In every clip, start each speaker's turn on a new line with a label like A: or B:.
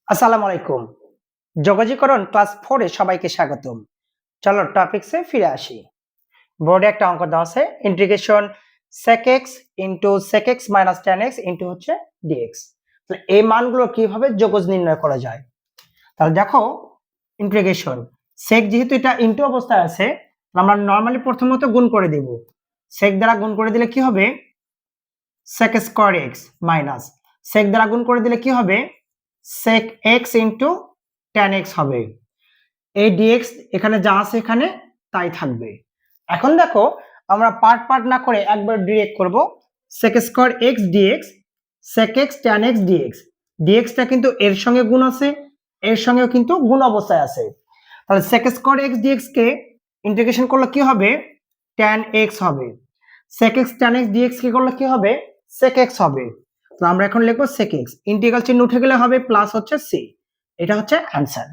A: আসসালামু আলাইকুম। যোগাযোগকরণ ক্লাস 4 এ সবাইকে স্বাগতম। চলো টপিকসে ফিরে আসি। বোর্ডে একটা অঙ্ক দেওয়া আছে integration sec x sec x - tan x হচ্ছে dx। তাহলে এই মানগুলো কিভাবে যোগজ নির্ণয় করা যায়? তাহলে দেখো ইন্টিগ্রেশন sec যেহেতু এটা ইনটু অবস্থায় আছে, আমরা নরমালি প্রথমত গুণ করে দেব। sec দ্বারা গুণ করে দিলে কি হবে? sec square x minus sec দ্বারা গুণ করে দিলে কি হবে? sec x tan x হবে। এই dx এখানে যা আছে এখানে তাই থাকবে। এখন দেখো আমরা পার্ট পার্ট না করে একবার ডিরেক্ট করব। sec square x dx sec x tan x dx dx টা কিন্তু এর সঙ্গে গুণ আছে, এর সঙ্গেও কিন্তু গুণ অবস্থায় আছে। তাহলে sec স্কয়ার x dx কে ইন্টিগ্রেশন করলে কি হবে? tan x হবে। sec x tan x dx কে করলে কি হবে? sec x হবে। তো আমরা এখন লিখব sec x, ইন্টিগ্রাল চিহ্ন উঠে গেলে হবে প্লাস হচ্ছে c। এটা হচ্ছে অ্যানসার।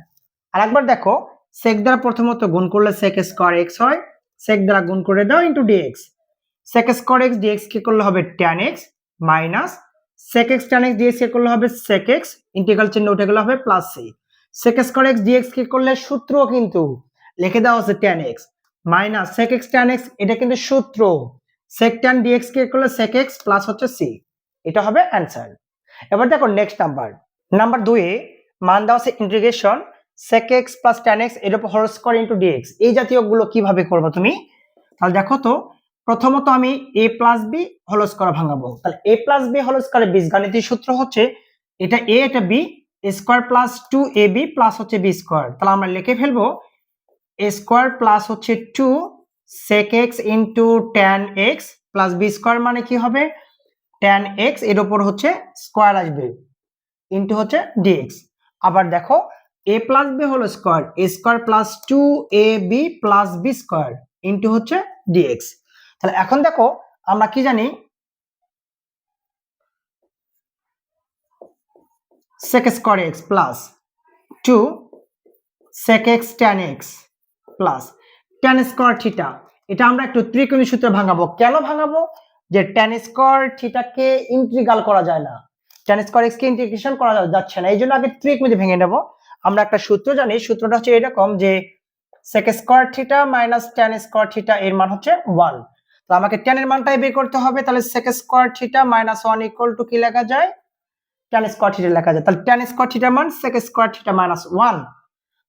A: আরেকবার দেখো sec দ্বারা প্রথমত গুণ করলে sec স্কয়ার x হয়, sec দ্বারা গুণ করে দাও dx। sec square x dx কে করলে হবে tan x minus sec x tan x dx কে করলে হবে sec x, ইন্টিগ্রাল চিহ্ন উঠে গেলে হবে plus c। sec square x dx কে করলে সূত্র কিন্তু লিখে দেওয়া আছে tan x minus sec x tan x, এটা কিন্তু সূত্র। sec tan dx কে করলে sec x প্লাস হচ্ছে c। এটা হবে অ্যানসার। এবার দেখো নেক্সট নাম্বার 2 এ মান দেওয়া আছে integration sec x plus tan x এর উপর হোল স্কয়ার dx। এই জাতীয় গুলো কিভাবে করবে তুমি? তাহলে দেখো তো প্রথমত আমি a plus b whole square ভাঙাবো। তাহলে a plus b হোল স্কয়ারের বীজগণিতীয় সূত্র হচ্ছে এটা a এটা b, a square plus 2ab plus হচ্ছে b স্কয়ার। তাহলে আমরা লিখে ফেলবো a স্কয়ার প্লাস হচ্ছে 2 sec x tan x plus b square মানে কি হবে? tan x এর উপর হচ্ছে স্কয়ার আসবে ইনটু হচ্ছে dx। আবার দেখো a plus b whole square a square plus 2ab plus b square into হচ্ছে dx। তাহলে এখন দেখো আমরা কি জানি? sec square x plus 2 sec x tan x plus tan square theta. এটা আমরা একটু ত্রিকোণী সূত্রে ভাঙাবো। কেন ভাঙাবো? যে tan স্কয়ার থিটাকে ইন্টিগ্রাল করা যায় না, tan স্কয়ার x কে ইন্টিগ্রেশন করা যাচ্ছে না, এই জন্য আগে ত্রিকোণী ভেঙে নেব। আমরা একটা সূত্র জানি, সূত্রটা হচ্ছে এরকম যে sec square theta minus tan square theta এর মান হচ্ছে 1। তো আমাকে tan এর মানটাই বের করতে হবে। তাহলে sec square theta minus 1 equal to কি লেখা যায়? tan স্কয়ার থিটা লেখা যায়। তাহলে tan স্কয়ার থিটা মান sec স্কয়ার থিটা মাইনাস 1।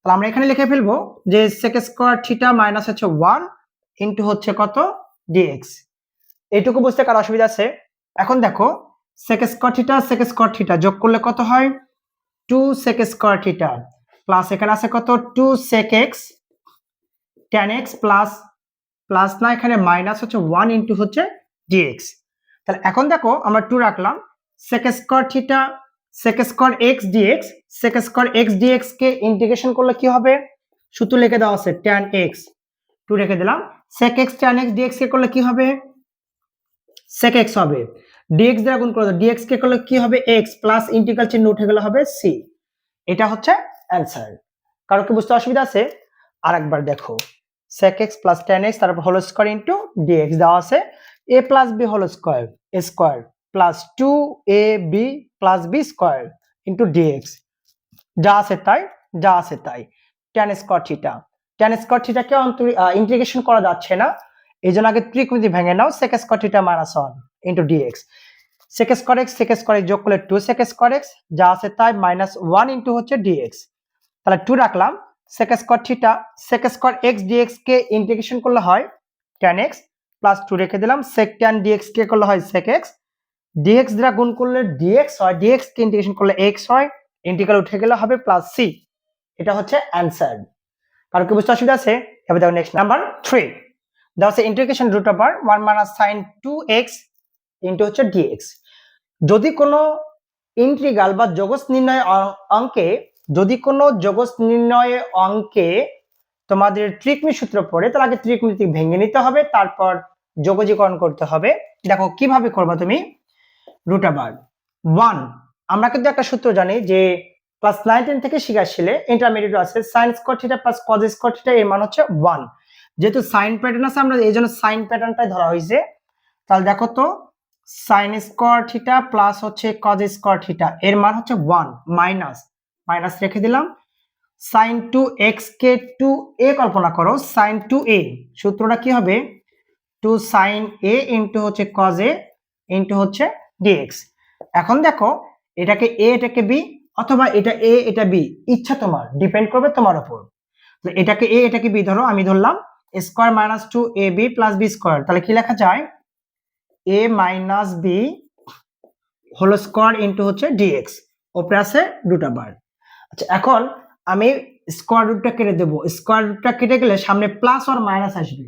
A: তাহলে আমরা এখানে লিখে ফেলবো যে sec স্কয়ার থিটা মাইনাস হচ্ছে 1 ইনটু হচ্ছে কত? dx। এইটুকু বুঝতে কার অসুবিধা আছে? এখন দেখো sec স্কয়ার থিটা যোগ করলে কত হয়? 2 sec স্কয়ার থিটা প্লাস এখানে আছে কত? 2 sec x tan x plus plus না এখানে মাইনাস হচ্ছে 1 ইনটু হচ্ছে dx। তাহলে এখন দেখো আমরা 2 রাখলাম, sec square theta sec square x dx sec square x dx কে ইন্টিগ্রেশন করলে কি হবে? সূত্র লিখে দেওয়া আছে tan x, 2 রেখে দিলাম। sec x tan x dx কে করলে কি হবে? sec x হবে। dx দ্বারা গুণ করে দাও, dx কে করলে কি হবে? x প্লাস ইন্টিগ্রাল চিহ্ন উঠে গেলে হবে c। এটা হচ্ছে অ্যানসার। কারো কি বুঝতে অসুবিধা আছে? আরেকবার দেখো sec x plus tan x তারপর হোল স্কয়ার ইনটু dx দেওয়া আছে a plus b whole square square plus 2ab plus b square into dx। যা আছে তাই, যা আছে তাই। tan square theta, tan square থিটাকে ইন্টিগ্রেশন করা যাচ্ছে না, এইজন্য আগে ত্রিকোণমিতি ভেঙে নাও। sec square theta minus 1 into dx। sec square x যোগ করলে 2 sec স্কয়ার x, যা আছে তাই মাইনাস 1 ইনটু হচ্ছে dx। তাহলে 2 রাখলাম, sec square theta sec square x dx কে ইন্টিগ্রেশন করলে হয় tan x প্লাস 2 রেখে দিলাম, sec tan dx কে করলে হয় sec x, dx দ্বারা গুণ করলে dx হয়, dx কে ইন্টিগ্রেশন করলে x হয়, ইন্টিগ্রাল উঠে গেলে হবে প্লাস c। এটা হচ্ছে অ্যানসার। কারো কি বুঝতে অসুবিধা আছে? এবার দেখো নেক্সট নাম্বার 3 দেওয়া আছে integration root over 1 minus sin 2x into হচ্ছে dx। যদি কোনো ইন্টিগ্রাল বা যোগজ নির্ণয় অঙ্কে যদি কোনো যোগজ নির্ণয় অঙ্কে তোমাদের ত্রিকোণী সূত্র পড়ে, তাহলে আগে ত্রিকোণমিতি ভেঙে নিতে হবে, তারপর যোগজীকরণ করতে হবে। দেখো কিভাবে করবা তুমি? রুট ওভার 1, আমরা কিন্তু একটা সূত্র জানি যে ক্লাস 9 10 থেকে শিখেছিলে, ইন্টারমিডিয়েট আছে, sin square theta plus cos square theta এর মান হচ্ছে 1। যেহেতু সাইন প্যাটার্ন আছে আমরা এইজন্য সাইন প্যাটার্নটাই ধরা হয়েছে। তাহলে দেখো তো sin স্কয়ার থিটা প্লাস হচ্ছে cos স্কয়ার থিটা এর মান হচ্ছে 1 মাইনাস মাইনাস রেখে দিলাম। সাইন টু এক্স কে টু এ কল্পনা করো, সাইন টু এ সূত্রটা কি হবে, টু সাইন এ ইন্টু হচ্ছে কজ এ ইন্টু হচ্ছে ডিএক্স। এখন দেখো এটাকে এ এটাকে বি, অথবা এটা এ এটা বি, ইচ্ছা তোমার, ডিপেন্ড করবে তোমার উপর। এটাকে এ এটাকে বি ধরো, আমি ধরলাম square minus two a b plus b square, তাহলে কি লেখা যায়, a minus b whole square into হচ্ছে ডিএক্স, ওপরে আছে দুটা বার। আচ্ছা এখন আমি স্কোয়ার রুটটা কেটে দেবো, স্কোয়ার রুটটা কেটে গেলে সামনে প্লাস আর মাইনাস আসবে।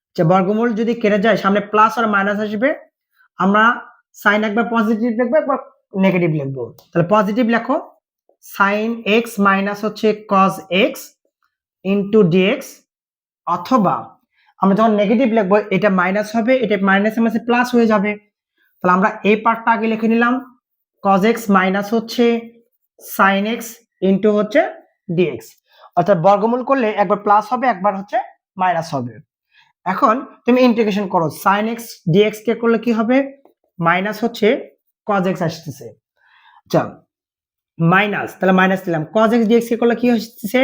A: আচ্ছা বর্গমূল যদি কেটে যায় সামনে প্লাস আর মাইনাস আসবে, আমরা সাইন একবার পজিটিভ লিখবো একবার নেগেটিভ লিখবো। তাহলে পজিটিভ লেখো, সাইন এক্স মাইনাস হচ্ছে কজ এক্স ইন্টু ডিএক্স, অথবা আমরা যখন নেগেটিভ লিখবো এটা মাইনাস হবে, এটা মাইনাস মাইনাসে প্লাস হয়ে যাবে। তাহলে আমরা এই পার্টটা আগে লিখে নিলাম, কজ এক্স মাইনাস হচ্ছে সাইন এক্স ইন্টু হচ্ছে ডিএক্স, অর্থাৎ বর্গমূল করলে একবার প্লাস হবে একবার হচ্ছে মাইনাস হবে। এখন তুমি ইন্টিগ্রেশন করো, সাইন এক্স ডিএক্স কে করলে কি হবে, মাইনাস হচ্ছে কজ এক্স আসতেছে, আচ্ছা মাইনাস, তাহলে মাইনাস দিলাম, কজ এক্স ডিএক্স কে করলে কি হচ্ছে,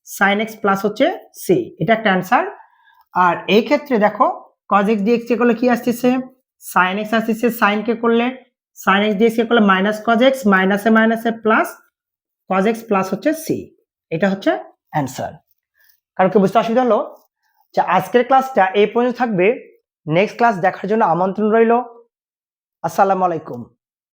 A: সাইন এক্স প্লাস হচ্ছে সি, এটা একটা অ্যান্সার। আর এই ক্ষেত্রে দেখো কজ এক্স ডিএক্স কে করলে কি আসতেছে, সাইন এক্স আসতেছে, সাইন কে করলে সাইন এক্স ডিএক্স কে করলে মাইনাস কজ এক্স, মাইনাসে মাইনাসে প্লাস কজ এক্স প্লাস হচ্ছে সি, এটা হচ্ছে অ্যান্সার। কারণ কি বুঝতে অসুবিধা হলো? যে আজকের ক্লাসটা এই পর্যন্ত থাকবে, নেক্সট ক্লাস দেখার জন্য আমন্ত্রণ রইল। আসসালামু আলাইকুম।